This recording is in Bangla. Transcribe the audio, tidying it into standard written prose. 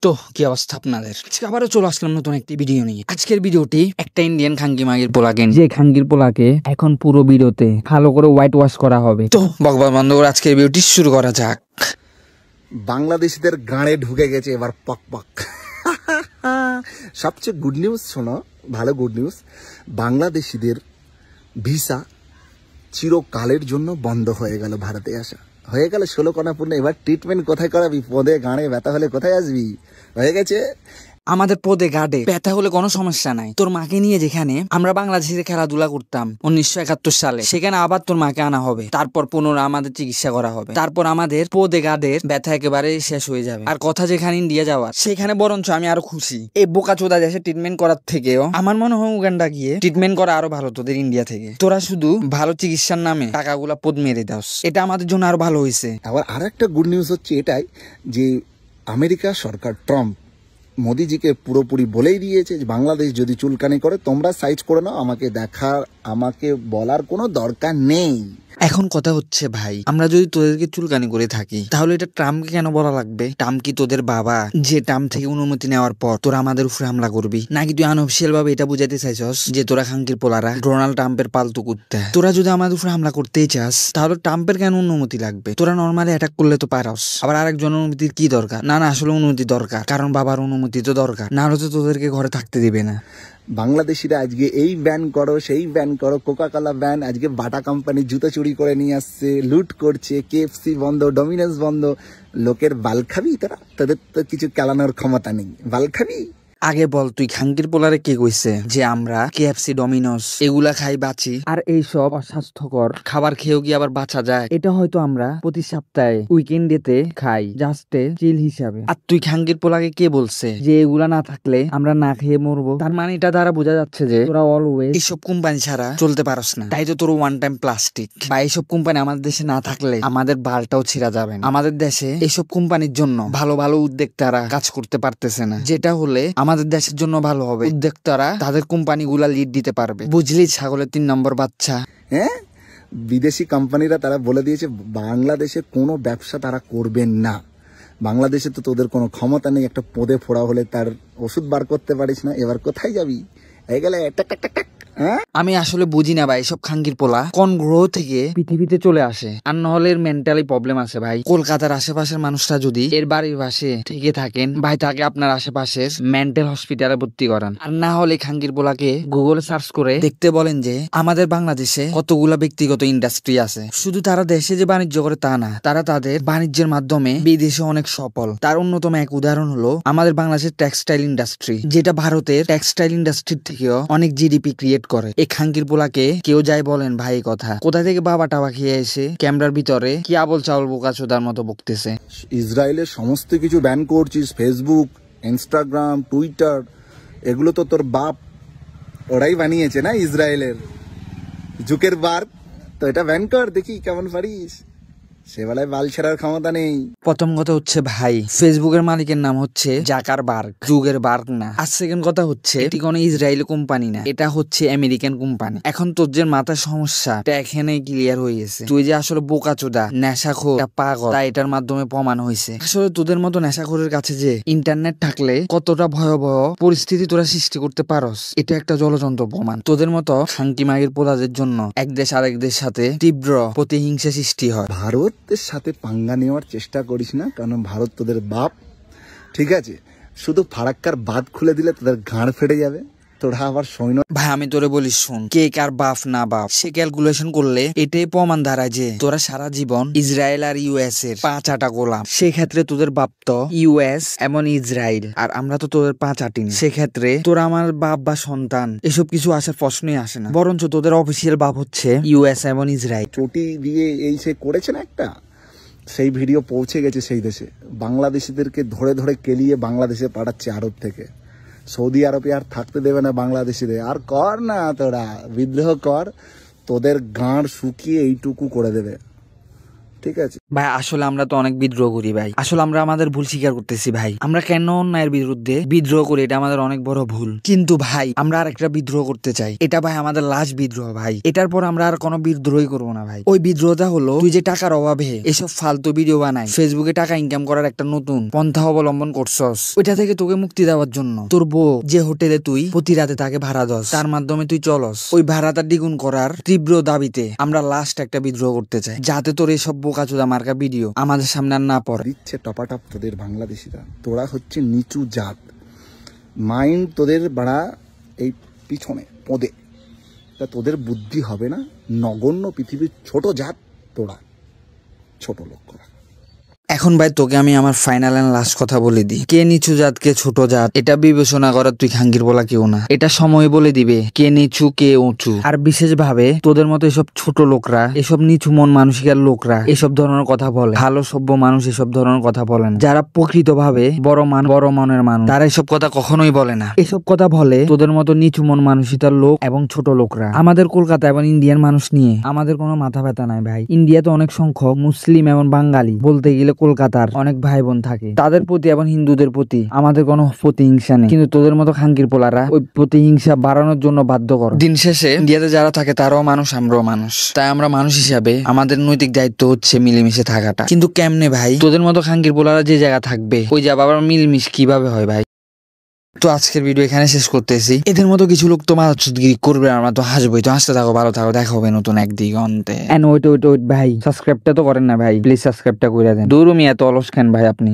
তো কি অবস্থা আপনাদের? আজকে আবারও চলে আসলাম নতুন একটি ভিডিও নিয়ে। আজকের ভিডিওটি একটা ইন্ডিয়ান খাঙ্গি মাগির পোলাকে, যে খাঙ্গির পোলাকে এখন পুরো ভিডিওতে ভালো করে হোয়াইট ওয়াশ করা হবে। তো ভগবান বন্ধ করে আজকের ভিডিওটি শুরু করা যাক। বাংলাদেশিদের গাঁড়ে ঢুকে গেছে এবার পক পক। সবচেয়ে গুড নিউজ শোনো, ভালো গুড নিউজ, বাংলাদেশিদের ভিসা চিরকালের জন্য বন্ধ হয়ে গেল। ভারতে আসা হয়ে গেল 16 কণা পূর্ণ। এবার ট্রিটমেন্ট কোথায় করাবি? পদে গাঁড়ে ব্যথা হলে কোথায় আসবি? হয়ে গেছে। আমাদের পদে গাড়ে ব্যথা হলে কোনো সমস্যা নাই। তোর মাকে নিয়ে যেখানে আমরা বাংলাদেশে খেলাধুলা করতাম 1971 সালে, সেখানে আবার তোর মাকে আনা হবে, তারপর পুনরায় আমাদের চিকিৎসা করা হবে, তারপর আমাদের পদে গাড়ের ব্যথা একেবারে শেষ হয়ে যাবে। আর কথা যেখানে ইন্ডিয়া যাওয়ার, সেখানে বরঞ্চ আমি আরো খুশি। এই বোকাচোদা দেশে ট্রিটমেন্ট করার থেকেও আমার মনে হয় উগান্ডা গিয়ে ট্রিটমেন্ট করা আরো ভালো তোদের ইন্ডিয়া থেকে। তোরা শুধু ভালো চিকিৎসার নামে টাকাগুলা পদ মেরে দাস, এটা আমাদের জন্য আরো ভালো হয়েছে। আবার আর একটা গুড নিউজ হচ্ছে এটাই যে আমেরিকা সরকার ট্রাম্প মোদিজিকে পুরোপুরি বলেই দিয়েছে যে বাংলাদেশ যদি চুলকানি করে তোমরা সাইজ করে নাও, আমাকে দেখার আমাকে বলার কোনো দরকার নেই। এখন কথা হচ্ছে ভাই, আমরা যদি তোদেরকে চুলকানি করে থাকি তাহলে এটা ট্রাম্পকে কেন বলা লাগবে? ট্রাম্প কি তোদের বাবা যে ট্রাম্প থেকে অনুমতি নেওয়ার পর তোরা আমাদের উপরে হামলা করবি? নাকি তুই আনঅফিসিয়াল ভাবে এটা বুঝাতে চাইছস যে তোরা খাঙ্কির পোলারা ডোনাল্ড ট্রাম্পের পালতু কুত্তা? তোরা যদি আমাদের উপরে হামলা করতেই চাস তাহলে ট্রাম্পের কেন অনুমতি লাগবে? তোরা নর্মালি অ্যাটাক করলে তো পারস, আবার আরেকজনের অনুমতির কি দরকার? না আসলে অনুমতি দরকার, কারণ বাবার অনুমতি তো দরকার, না হলে তো তোদেরকে ঘরে থাকতে দিবে না। বাংলাদেশিরা আজকে এই ব্যান করো সেই ব্যান করো, কোকা কোলা ব্যান, আজকে বাটা কোম্পানি জুতো চুরি করে নিয়ে আসছে, লুট করছে, KFC বন্ধ, ডমিনোস বন্ধ। লোকের বাল খাবি তোরা? তোদের তো কিছু চালানোর ক্ষমতা নেই, বাল খাবি? আগে বল, তুই খাঙ্কির পোলারে কে কইছে যে আমরা KFC ডমিনোস এগুলা খাই বাঁচি? আর এইসব অস্বাস্থ্যকর খাবার খেয়েও কি আবার বাঁচা যায়? এটা হয়তো আমরা প্রতি সপ্তাহে উইকেন্ডেতে খাই, জাস্ট চিল হিসাবে। আর তুই খাঙ্কির পোলাকে কে বলছে যে এগুলা না থাকলে আমরা না খেয়ে মরবো? তার মানে এটা দ্বারা বোঝা যাচ্ছে যে তোরা অলওয়েজ এইসব কোম্পানি ছাড়া চলতে পারস না, তাই তো তোর ওয়ান টাইম প্লাস্টিক। বা এইসব কোম্পানি আমাদের দেশে না থাকলে আমাদের বালটাও ছিঁড়া যাবে না। আমাদের দেশে এইসব কোম্পানির জন্য ভালো ভালো উদ্যোক্তারা কাজ করতে পারতেছে না, যেটা হলে আমাদের দেশের জন্য ভালো হবে। উদ্যোক্তারা তাদের কোম্পানি গুলা লিড দিতে পারবে। বুঝলি ছাগলের 3 নম্বর বাচ্চা? হ্যাঁ, বিদেশি কোম্পানিরা তারা বলে দিয়েছে বাংলাদেশে কোনো ব্যবসা তারা করবেন না। বাংলাদেশে তো তোদের কোনো ক্ষমতা নেই, একটা পদে ফোড়া হলে তার ওষুধ বার করতে পারিস না, এবার কোথায় যাবি? এই গেলে টাক টাক টাক টাক। আমি আসলে বুঝি না ভাই, সব খাঙ্গির পোলা কোন গ্রহ থেকে পৃথিবীতে চলে আসে, আর নহলে এর মেন্টালি প্রবলেম আছে ভাই। কলকাতার আশেপাশের মানুষরা যদি এর বাড়ির পাশে থেকে থাকেন ভাই, তাকে আপনার আশেপাশের মেন্টাল হসপিটালে ভর্তি করান। আর না হলে খাঙ্গির পোলাকে গুগলে সার্চ করে দেখতে বলেন যে আমাদের বাংলাদেশে কতগুলা ব্যক্তিগত ইন্ডাস্ট্রি আছে। শুধু তারা দেশে যে বাণিজ্য করে তা না, তারা তাদের বাণিজ্যের মাধ্যমে বিদেশে অনেক সফল। তার অন্যতম এক উদাহরণ হলো আমাদের বাংলাদেশের টেক্সটাইল ইন্ডাস্ট্রি, যেটা ভারতের টেক্সটাইল ইন্ডাস্ট্রির থেকেও অনেক GDP ক্রিয়েট করে। এই খাঙ্কির পোলাকে কেউ যাই বলেন ভাই কথা, কোথা থেকে বাবা টাবা খেয়ে এসে ক্যামেরার ভিতরে কি আবল চাউল বোকাচোদার মতো বকতেছে। ইসরায়েলের সমস্ত কিছু ব্যান করছিস, ফেসবুক, ইনস্টাগ্রাম, টুইটার, এগুলো তো তোর বাপ ওরাই বানিয়েছে না, ইসরায়েলের জুকেরবার্গ। তো এটা ব্যান কর, দেখি কেমন পারিস। সেবেলায় বাল ছেড়ার ক্ষমতা নেই। প্রথম কথা হচ্ছে ভাই, ফেসবুকের মালিকের নাম হচ্ছে জাকারবার্গ, জুকেরবার্গ না। আর সেকেন্ড কথা হচ্ছে এটি কোনো ইসরায়েলি কোম্পানি না, এটা হচ্ছে আমেরিকান কোম্পানি। এখন তোর যে মাথার সমস্যা এটা এখানে ক্লিয়ার হয়ে গেছে। তুই যে আসলে বোকাচোদা, নেশাখোর, পাগল, তা এটার মাধ্যমে প্রমাণ হয়েছে। আসলে তোদের মতো নেশাখোরের কাছে যে ইন্টারনেট থাকলে কতটা ভয়াবহ পরিস্থিতি তোরা সৃষ্টি করতে পারস, এটা একটা জলযন্ত্র প্রমাণ। তোদের মতো খাঙ্কি মাগের পোলাদের জন্য এক দেশ আরেক দেশের সাথে তীব্র প্রতিহিংসা সৃষ্টি হয়। ভারতের সাথে পাঙ্গা নেওয়ার চেষ্টা করিস না, কারণ ভারত তোদের বাপ, ঠিক আছে? শুধু ফারাক্কার বাঁধ খুলে দিলে তোদের ঘাড় ফেটে যাবে, তোরা আবার সৈন্য। ভাই আমি তোরে বলি শোন, কে কার বাপ না বাপ সে ক্যালকুলেশন করলে এটাই প্রমাণ দাঁড়ায় যে তোরা সারা জীবন ইসরায়েল আর US এর 5 আটা গোলাম। সেক্ষেত্রে তোদের বাপ তো US এবং ইসরায়েল, আর আমরা তো তোদের 5 আটিনি। সেক্ষেত্রে তোরা আমার বাপ বা সন্তান এসব কিছু আসার প্রশ্নই আসে না, বরঞ্চ তোদের অফিসিয়াল বাপ হচ্ছে US এবং ইসরায়েল। চটি দিয়ে এই সে করেছে না একটা, সেই ভিডিও পৌঁছে গেছে সেই দেশে। বাংলাদেশিদেরকে ধরে ধরে কেলিয়ে বাংলাদেশে পাঠাচ্ছে আরব থেকে। সৌদি আরবে আর থাকতে দেবে না বাংলাদেশিদের। আর কর না, তোরা বিদ্রোহ কর, তোদের গাঁড় শুকিয়ে এইটুকু করে দেবে। ঠিক আছে? ভাই আসলে আমরা তো অনেক বিদ্রোহ করি ভাই, আসলে আমরা আমাদের ভুল স্বীকার করতেছি ভাই। আমরা কেন অন্যায়ের বিরুদ্ধে বিদ্রোহ করি, এটা আমাদের অনেক বড় ভুল। কিন্তু ভাই আমরা আর একটা বিদ্রোহ করতে চাই, এটা ভাই আমাদের লাস্ট বিদ্রোহ ভাই। এটার পর আমরা আর কোনো বিদ্রোহই করবো না ভাই। ওই বিদ্রোহটা হলো, তুই যে টাকার অভাবে এসব ফালতু ভিডিও বানাই, ফেসবুকে টাকা ইনকাম করার একটা নতুন পন্থা অবলম্বন করছস, ওইটা থেকে তোকে মুক্তি দেওয়ার জন্য তোর বউ যে হোটেলে তুই প্রতি রাতে তাকে ভাড়া দস, তার মাধ্যমে তুই চলস, ওই ভাড়াটা দ্বিগুণ করার তীব্র দাবিতে আমরা লাস্ট একটা বিদ্রোহ করতে চাই, যাতে তোর এসব বোকাচোদা মার্কা ভিডিও আমাদের সামনে আর না পড়ে। দিচ্ছে টপাটপ তোদের বাংলাদেশিরা, তোরা হচ্ছে নিচু জাত, মাইন্ড তোদের বাড়া এই পিছনে পদে, তা তোদের বুদ্ধি হবে না। নগণ্য পৃথিবীর ছোট জাত তোরা, ছোট লোক করা। এখন ভাই তোকে আমি আমার ফাইনাল এন্ড লাস্ট কথা বলে দিই, কে নিচু জাত কে ছোট জাত এটা বিবেচনা করার তুই খাঙ্গির বলা কেউ না। এটা সময় বলে দিবে কে নিচু কে উঁচু। আর বিশেষ ভাবে তোদের মতো এসব ছোট লোকরা, এসব নিচু মন মানসিকার লোকরা এসব ধরনের কথা বলে। ভালো সভ্য মানুষ এসব ধরনের কথা বলে না। যারা প্রকৃত ভাবে বড় মনের মানুষ, তারা এসব কথা কখনোই বলে না। এসব কথা বলে তোদের মতো নিচু মন মানসিকতার লোক এবং ছোট লোকরা। আমাদের কলকাতা এবং ইন্ডিয়ান মানুষ নিয়ে আমাদের কোনো মাথা ব্যথা নাই ভাই। ইন্ডিয়াতে অনেক সংখ্যক মুসলিম এবং বাঙালি, বলতে গেলে কলকাতার অনেক ভাই বোন থাকে, তাদের প্রতি এবং হিন্দুদের প্রতি আমাদের কোনো প্রতিহিংসা নেই। কিন্তু তোদের মতো খাঙ্কির পোলারা ওই প্রতিহিংসা বাড়ানোর জন্য বাধ্য করে। দিন শেষে ইন্ডিয়াতে যারা থাকে তারাও মানুষ, আমরাও মানুষ। তাই আমরা মানুষ হিসাবে আমাদের নৈতিক দায়িত্ব হচ্ছে মিলেমিশে থাকাটা। কিন্তু কেমনে ভাই, তোদের মতো খাঙ্কির পোলারা যে জায়গা থাকবে ওই জায়গা আবার মিলমিশ কিভাবে হয় ভাই? তো আজকের ভিডিও এখানে শেষ করতেছি। এদের মতো কিছু লোক তো মারাচুদগিরি করবে, আমরা তো হাসবোই। তো হাসতে থাকো, ভালো থাকো, দেখা হবে নতুন এক দিগন্তে। এন্ড ওয়েট ভাই, সাবস্ক্রাইবটা তো করেন না ভাই, প্লিজ সাবস্ক্রাইবটা করে দেন। দূর মিয়া, এত অলস খান ভাই আপনি।